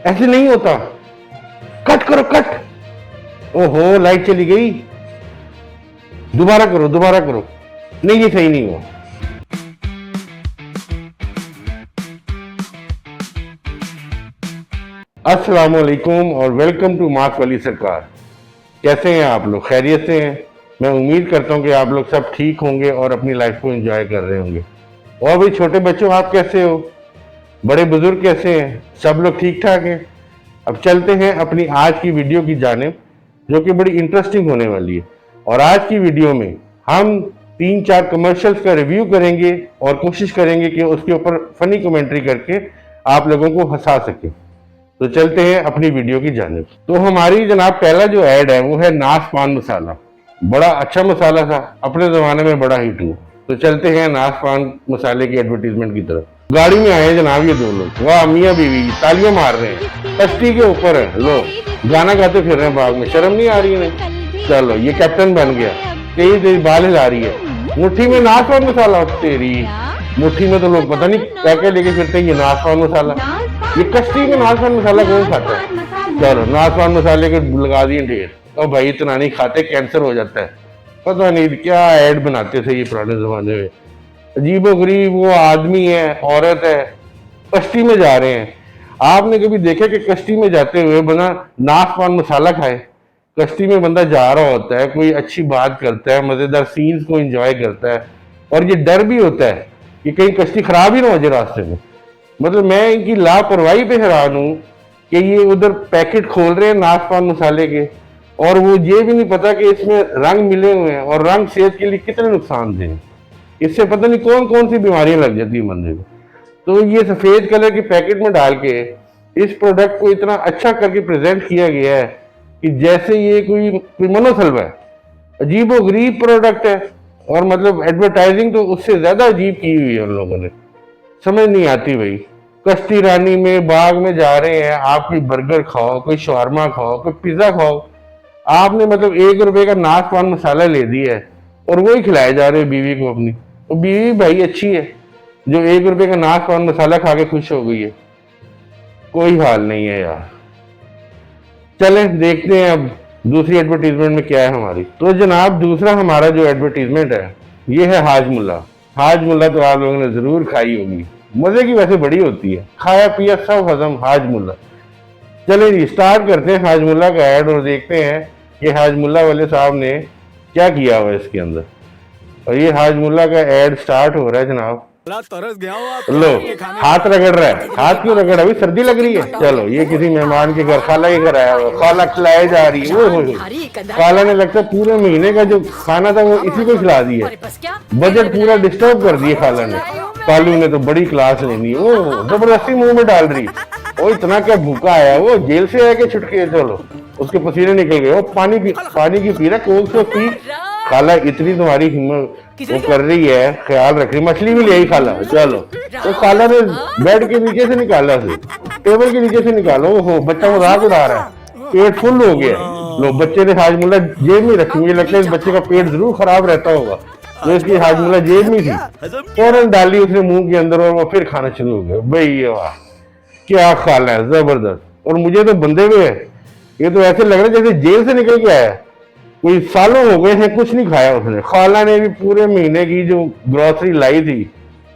ऐसे नहीं होता। कट करो कट। ओहो लाइट चली गई। दोबारा करो दोबारा करो। नहीं ये सही नहीं हुआ। अस्सलाम वालेकुम और वेलकम टू मार्क वाली सरकार। कैसे हैं आप लोग? खैरियत से हैं? मैं उम्मीद करता हूं कि आप लोग सब ठीक होंगे और अपनी लाइफ को एंजॉय कर रहे होंगे। और भाई छोटे बच्चों आप कैसे हो? बड़े बुजुर्ग कैसे हैं? सब लोग ठीक ठाक हैं? अब चलते हैं अपनी आज की वीडियो की जानिब, जो कि बड़ी इंटरेस्टिंग होने वाली है। और आज की वीडियो में हम 3-4 कमर्शियल्स का रिव्यू करेंगे और कोशिश करेंगे कि उसके ऊपर फनी कमेंट्री करके आप लोगों को हंसा सके। तो चलते हैं अपनी वीडियो की जानिब। तो हमारी जनाब पहला जो ऐड है वो है नाश पान मसाला। बड़ा अच्छा मसाला था, अपने जमाने में बड़ा हिट हुआ। तो चलते हैं नाश पान मसाले की एडवर्टीजमेंट की तरफ। गाड़ी में आए जनाब ये दो लोग, वाह मियाँ बीवी तालियां मार रहे हैं, कश्ती के ऊपर है, लो गाना गाते फिर रहे हैं बाग में, शर्म नहीं आ रही है? चलो ये कैप्टन बन गया, तेज तेज बाल हिला रही है, मुट्ठी में नाश पान मसाला। तेरी मुट्ठी में तो लोग पता नहीं क्या क्या लेके फिरते हैं, ये नाश पान मसाला। ये कश्ती में नाश पान मसाला कौन खाता है? चलो नाश पान मसाले के लगा दिए ढेर। और भाई इतना नहीं खाते, कैंसर हो जाता है। पता नहीं क्या ऐड बनाते थे ये पुराने जमाने में। अजीबो गरीब वो आदमी है, औरत है, कश्ती में जा रहे हैं। आपने कभी देखा कि कश्ती में जाते हुए बंदा नाश पान मसाला खाए? कश्ती में बंदा जा रहा होता है, कोई अच्छी बात करता है, मजेदार सीन्स को एंजॉय करता है, और ये डर भी होता है कि कहीं कश्ती खराब ही ना हो जाए रास्ते में। मतलब मैं इनकी लापरवाही पे हैरान हूं कि ये उधर पैकेट खोल रहे हैं नाश पान मसाले के, और वो ये भी नहीं पता कि इसमें रंग मिले हुए हैं, और रंग सेहत के लिए कितने नुकसानदेह हैं। इससे पता नहीं कौन कौन सी बीमारियां लग जाती है बंदे को। तो ये सफेद कलर के पैकेट में डाल के इस प्रोडक्ट को इतना अच्छा करके प्रेजेंट किया गया है कि जैसे ये कोई मनोसल्वा है। अजीब व गरीब प्रोडक्ट है, और मतलब एडवर्टाइजिंग तो उससे ज्यादा अजीब की हुई है उन लोगों ने। समझ नहीं आती भाई। कश्ती रानी में बाग में जा रहे हैं, आप कोई बर्गर खाओ, कोई शवारमा खाओ, कोई पिज्जा खाओ, आपने मतलब 1 रुपए का नाश पान मसाला ले दिया है और वही खिलाए जा रहे हैं बीवी को अपनी। तो बीवी भाई अच्छी है जो 1 रुपए का नाश पान मसाला खा के खुश हो गई है। कोई हाल नहीं है यार। चलें देखते हैं अब दूसरी एडवर्टीजमेंट में क्या है हमारी। तो जनाब दूसरा हमारा जो एडवर्टीजमेंट है ये है हाजमुल्ला। हाजमुल्ला तो आप लोगों ने जरूर खाई होगी, मजे की वैसे बड़ी होती है, खाया पिया सब हजम हाजमुल्ला। चलिए जी स्टार्ट करते हैं हाजमुल्ला का ऐड और देखते हैं कि हाजमुल्ला वाले साहब ने क्या किया हुआ है इसके अंदर। और ये हाजमुल्ला का ऐड स्टार्ट हो रहा है जनाब। तरस गया हो आप लो हाथ रगड़ रहा है, हाथ क्यों रगड़? अभी सर्दी लग रही है। चलो ये किसी मेहमान के घर खाला के घर आया हुआ, खाला खिलाई जा रही है। वो खाला ने लगता है पूरे महीने का जो खाना था वो इसी को खिला दिया, बजट पूरा डिस्टर्ब कर दिया खाला ने। कालू ने तो बड़ी क्लास लेनी है, वो जबरदस्ती मुंह में डाल रही। वो इतना क्या भूखा आया, वो जेल से आया के छुटके। चलो उसके पसीने निकल गए, वो पानी की पी रहा, कोक से पी। खाला इतनी तुम्हारी हिम्मत वो कर रही है, ख्याल रख रही, मछली भी ले आई खाला। चलो तो खाला ने बेड के नीचे से निकाला, से टेबल के नीचे से निकालो। हो बच्चा मजाक उड़ा रहा है, पेट फुल हो गया। लो बच्चे ने हाजमुल्ला जेब में रखी, मुझे लगता है इस बच्चे का पेट जरूर खराब रहता होगा, तो इसकी हाजमुल्ला जेब में थी, फौरन डाली उसने मुंह के अंदर और वो फिर खाना शुरू हो गया। भाई वाह क्या खाला है, जबरदस्त। और मुझे तो बंदे हुए है, ये तो ऐसे लग रहा है जैसे जेल से निकल के आया, कोई सालों हो गए हैं कुछ नहीं खाया उसने। खाला ने भी पूरे महीने की जो ग्रोसरी लाई थी,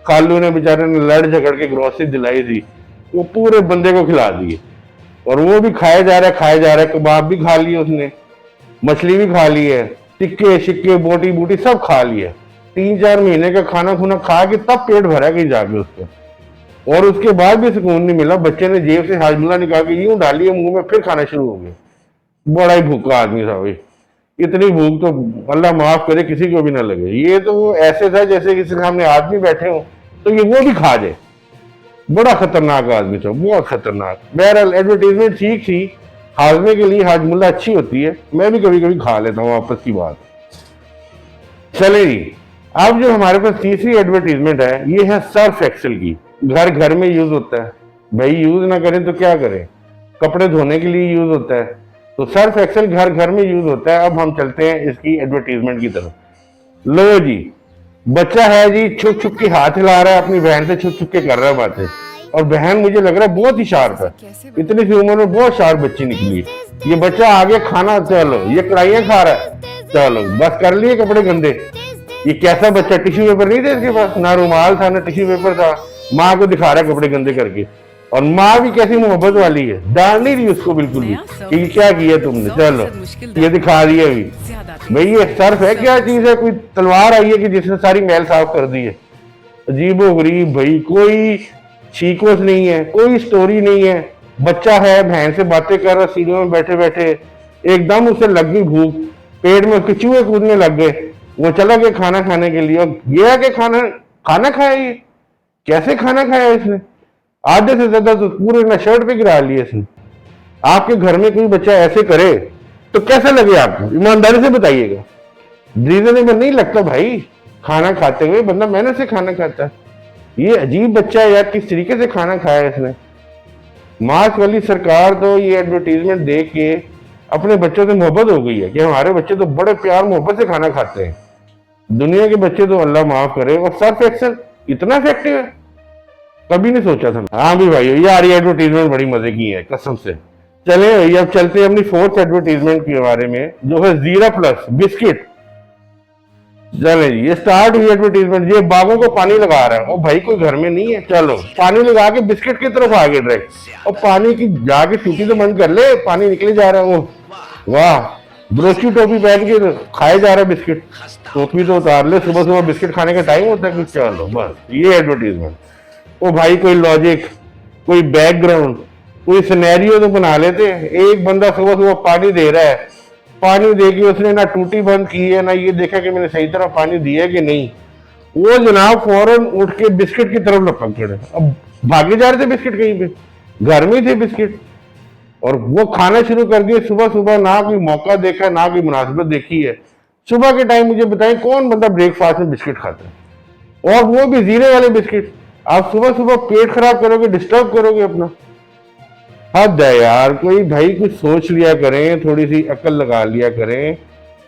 खालू ने बेचारे ने लड़ झगड़ के ग्रोसरी दिलाई थी, वो पूरे बंदे को खिला दिए। और वो भी खाया जा रहा है, कबाब भी खा लिए उसने, मछली भी खा ली है, टिक्के शिक्के बोटी बूटी सब खा लिया। 3-4 महीने का खाना खुना खा के तब पेट भरा कहीं जाके उसका, और उसके बाद भी सुकून नहीं मिला। बच्चे ने जेब से हाजमुल्ला निकाल के यूं डाली है मुंह में, फिर खाना शुरू हो गया। बड़ा ही भूखा आदमी था भाई। इतनी भूख तो अल्लाह माफ करे किसी को भी ना लगे। ये तो ऐसे था जैसे किसी सामने आदमी बैठे हो तो ये वो भी खा जाए। बड़ा खतरनाक आदमी था, बहुत खतरनाक। बहरहाल एडवर्टीजमेंट ठीक थी, हाजमे के लिए हाजमुल्ला अच्छी होती है, मैं भी कभी कभी खा लेता हूँ, आपस की बात। चले जी अब जो हमारे पास तीसरी एडवर्टीजमेंट है ये है सर्फ एक्सेल की। घर घर में यूज होता है भाई, यूज ना करें तो क्या करें, कपड़े धोने के लिए यूज होता है, तो सर्फ एक्सेल घर घर में यूज होता है। अब हम चलते हैं इसकी एडवर्टीजमेंट की तरफ। लो जी बच्चा है जी, छुप छुप के हाथ हिला रहा है, अपनी बहन से छुप छुप के कर रहा है बातें, और बहन मुझे लग रहा है बहुत ही शार्प है, इतनी सी उम्र में बहुत शार्प बच्ची निकली। ये बच्चा आगे खाना, चलो ये कढ़ाइयाँ खा रहा है, चलो बस कर लिए कपड़े गंदे। ये कैसा बच्चा, टिश्यू पेपर नहीं थे इसके पास, ना रुमाल था ना टिश्यू पेपर था, माँ को दिखा रहा है कपड़े गंदे करके। और माँ भी कैसी मोहब्बत वाली है, डांट नहीं रही उसको बिल्कुल भी कि ये क्या किया तुमने, चलो ये दिखा दिया अभी। भाई ये सर्फ है क्या चीज है, कोई तलवार आई है कि जिसने सारी मैल साफ कर दी है। अजीबो गरीब भाई, कोई सीक्वेंस नहीं है, कोई स्टोरी नहीं है। बच्चा है, बहन से बातें कर रहा सीढ़ियों में बैठे बैठे, एकदम उसे लग गई भूख, पेट में उसके चूहे कूदने लग गए, वो चला गया खाना खाने के लिए। और गया कि खाना खाना खाया, ये कैसे खाना खाया इसने, आधे से ज्यादा तो पूरे ना शर्ट पे गिरा लिया इसने। आपके घर में कोई बच्चा ऐसे करे तो कैसा लगे आपको, ईमानदारी से बताइएगा। रीजनेबल नहीं लगता भाई, खाना खाते हुए बंदा मेहनत से खाना खाता है। ये अजीब बच्चा है यार, किस तरीके से खाना खाया इसने। मार्क्स वाली सरकार तो ये एडवर्टीजमेंट देख के अपने बच्चों से मोहब्बत हो गई है कि हमारे बच्चे तो बड़े प्यार मोहब्बत से खाना खाते हैं। दुनिया के बच्चे तो अल्लाह माफ करे, और सर्फ एक्सेल इतना इफेक्टिव है, कभी नहीं सोचा था। हाँ भी भाई यार, ये एडवर्टीजमेंट बड़ी मजे की है कसम से। चले भैया अब चलते हैं अपनी फोर्थ एडवर्टीजमेंट के बारे में, जो है जीरा प्लस बिस्किट। चले जी, ये स्टार्ट हुई एडवर्टीजमेंट। ये बागों को पानी लगा रहा है, और भाई कोई घर में नहीं है, चलो पानी लगा के बिस्किट की तरफ आ गए डायरेक्ट, और पानी की जाके टूटी तो बंद कर ले, पानी निकले जा रहा है। वो वाह, ब्रोची टोपी पहन के खाए जा रहा है बिस्किट, टोपी तो उतार ले, सुबह सुबह बिस्किट खाने का टाइम होता है। चलो बस ये एडवर्टीजमेंट। ओ भाई कोई लॉजिक, कोई बैकग्राउंड, कोई सिनेरियो तो बना लेते। एक बंदा सुबह सुबह पानी दे रहा है, पानी दे के उसने ना टूटी बंद की है, ना ये देखा कि मैंने सही तरह पानी दिया कि नहीं, वो जनाब फौरन उठ के बिस्किट की तरफ लपक पड़े। अब भागे जा रहे थे बिस्किट, कहीं पे घर में थे बिस्किट, और वो खाना शुरू कर दिए सुबह सुबह। ना कोई मौका देखा, ना कोई मुनासिबत देखी है। सुबह के टाइम मुझे बताएं कौन बंदा ब्रेकफास्ट में बिस्किट खाता है, और वो भी जीरे वाले बिस्किट। आप सुबह सुबह पेट खराब करोगे, डिस्टर्ब करोगे अपना, हद है यार। कोई भाई कुछ सोच लिया करें, थोड़ी सी अकल लगा लिया करें।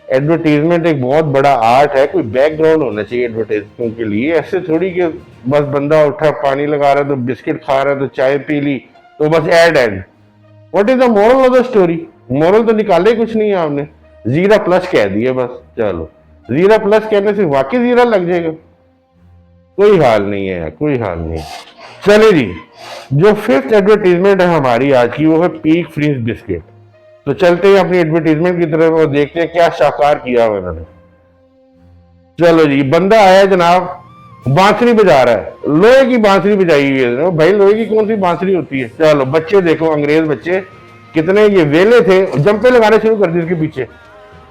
एडवर्टीजमेंट एक बहुत बड़ा आर्ट है, कोई बैकग्राउंड होना चाहिए एडवर्टाइजमेंट के लिए। ऐसे थोड़ी कि बस बंदा उठा पानी लगा रहा है तो बिस्किट खा रहा है तो चाय पी ली तो बस एड end. What is the moral of the story, moral तो निकाले कुछ नहीं है आपने, जीरा प्लस कह दिया बस। चलो जीरा प्लस कहने से वाकई जीरा लग जाएगा, कोई हाल नहीं है, कोई हाल नहीं। चले जी, जो फिफ्थ एडवर्टीजमेंट है हमारी आज की, वो है पीक फ्रीज बिस्किट। तो चलते हैं अपनी एडवर्टीजमेंट की तरफ और देखते हैं क्या शाकार किया हुआ इन्होंने। चलो जी, बंदा आया जनाब, बांसुरी बजा रहा है, लोहे की बांसुरी बजाई हुई है। भाई लोहे की कौन सी बांसुरी होती है। चलो बच्चे देखो, अंग्रेज बच्चे कितने ये वेले थे, जंपे लगाने शुरू कर दी इसके पीछे।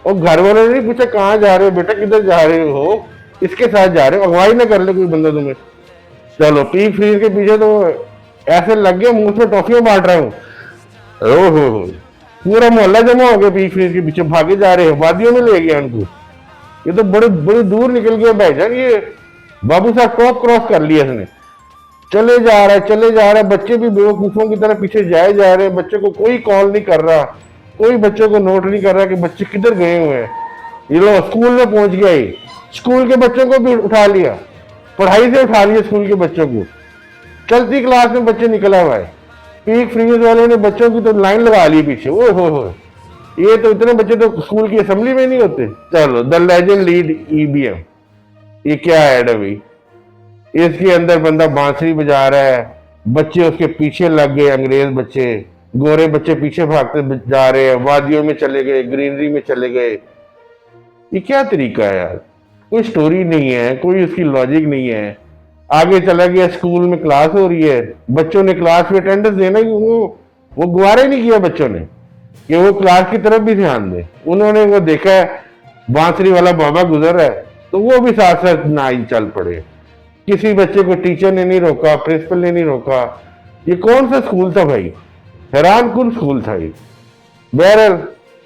और घर वालों ने नहीं पूछा कहाँ जा रहे हो बेटा, किधर जा रहे हो, इसके साथ जा रहे हो, अगवाई ना कर ले कोई बंदा तुम्हें। चलो पीक फ्रीज के पीछे तो ऐसे लग गया मुंह में टॉफियां बांट रहा हूँ। ओहो, पूरा मोहल्ला जमा हो गया पीक फ्रीज के पीछे, भागे जा रहे हैं, वादियों में ले गया उनको। ये तो बड़े बड़ी दूर निकल गया भाईजान, ये बाबू साहब टॉप क्रॉस कर लिया इसने। चले जा रहा है, चले जा रहा है, बच्चे भी बेवकूफों की तरह पीछे जाए जा रहे हैं। बच्चे को कोई कॉल नहीं कर रहा, कोई बच्चों को नोट नहीं कर रहा कि बच्चे किधर गए हुए हैं। ये लोग स्कूल में पहुंच गया, ही स्कूल के बच्चों को भी उठा लिया, पढ़ाई से उठा लिया स्कूल के बच्चों को। चलती क्लास में बच्चे निकला हुआ है। पीक फ्रीज वाले ने बच्चों की तो लाइन लगा ली पीछे। ओ हो, ये तो इतने बच्चे तो स्कूल की असेंबली में नहीं होते। चलो द लेजेंड लीड ईबीएम, ये क्या ऐड है भाई। इसके अंदर बंदा बांसुरी बजा रहा है, बच्चे उसके पीछे लग गए, अंग्रेज बच्चे, गोरे बच्चे पीछे भागते जा रहे हैं, वादियों में चले गए, ग्रीनरी में चले गए। ये क्या तरीका है यार, कोई स्टोरी नहीं है, कोई उसकी लॉजिक नहीं है। आगे चला गया, स्कूल में क्लास हो रही है, बच्चों ने क्लास में अटेंडेंस देना, वो गुवारा नहीं किया बच्चों ने कि वो क्लास की तरफ भी ध्यान दे। उन्होंने वो देखा है बांसुरी वाला बाबा गुजर रहा है तो वो भी साथ साथ ना ही चल पड़े। किसी बच्चे को टीचर ने नहीं रोका, प्रिंसिपल ने नहीं रोका। ये कौन सा स्कूल था भाई, हैरान कुन स्कूल था ये। बहरहाल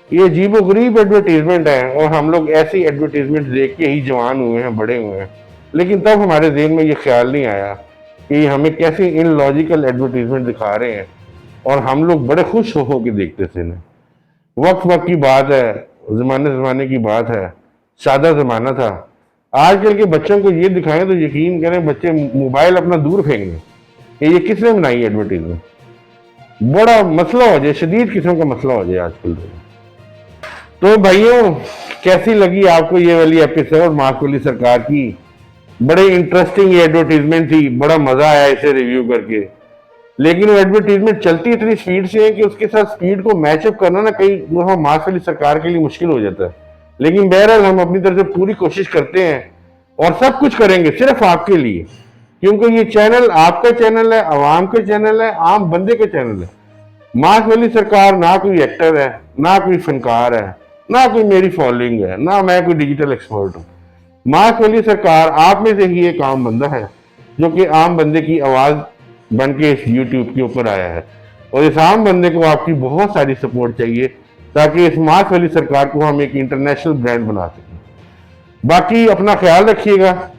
ये अजीबो गरीब एडवर्टीजमेंट है, और हम लोग ऐसी एडवर्टीजमेंट देख के ही जवान हुए हैं, बड़े हुए हैं। लेकिन तब हमारे ज़हन में ये ख्याल नहीं आया कि हमें कैसे इन लॉजिकल एडवर्टीजमेंट दिखा रहे हैं, और हम लोग बड़े खुश हो के देखते थे ना। वक्त वक्त की बात है, ज़माने की बात है, सादा ज़माना था। आजकल के बच्चों को ये दिखाएं तो यकीन करें बच्चे मोबाइल अपना दूर फेंक दें। कि ये किसने बनाई एडवर्टीजमेंट, बड़ा मसला हो जाए, शदीद किस्म का मसला हो जाए आजकल। तो भाइयों, कैसी लगी आपको ये वाली एपिसोड मार्क वली सरकार की? बड़े इंटरेस्टिंग ये एडवर्टीजमेंट थी, बड़ा मजा आया इसे रिव्यू करके। लेकिन वो एडवर्टीजमेंट चलती इतनी स्पीड से है कि उसके साथ स्पीड को मैचअप करना ना कई मार्क वली सरकार के लिए मुश्किल हो जाता है। लेकिन बहरहाल हम अपनी तरफ से पूरी कोशिश करते हैं और सब कुछ करेंगे सिर्फ आपके लिए, क्योंकि ये चैनल आपका चैनल है, आवाम का चैनल है, आम बंदे का चैनल है। मार्क वली सरकार ना कोई एक्टर है, ना कोई फनकार है, ना कोई मेरी फॉलोइंग है, ना मैं कोई डिजिटल एक्सपर्ट हूँ। मार्क वली सरकार आप में से ही एक आम बंदा है जो कि आम बंदे की आवाज बन के इस यूट्यूब के ऊपर आया है, और इस आम बंदे को आपकी बहुत सारी सपोर्ट चाहिए ताकि इस मार्क वली सरकार को हम एक इंटरनेशनल ब्रांड बना सकें। बाकी अपना ख्याल रखिएगा,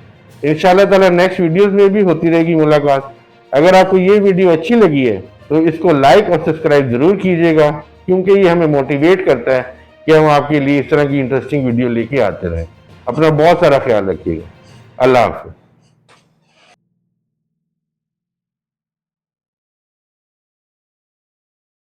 इंशाल्लाह ताला नेक्स्ट वीडियोस में भी होती रहेगी मुलाकात। अगर आपको ये वीडियो अच्छी लगी है तो इसको लाइक और सब्सक्राइब जरूर कीजिएगा, क्योंकि ये हमें मोटिवेट करता है कि हम आपके लिए इस तरह की इंटरेस्टिंग वीडियो लेके आते रहें। अपना बहुत सारा ख्याल रखिएगा। अल्लाह हाफ़िज़।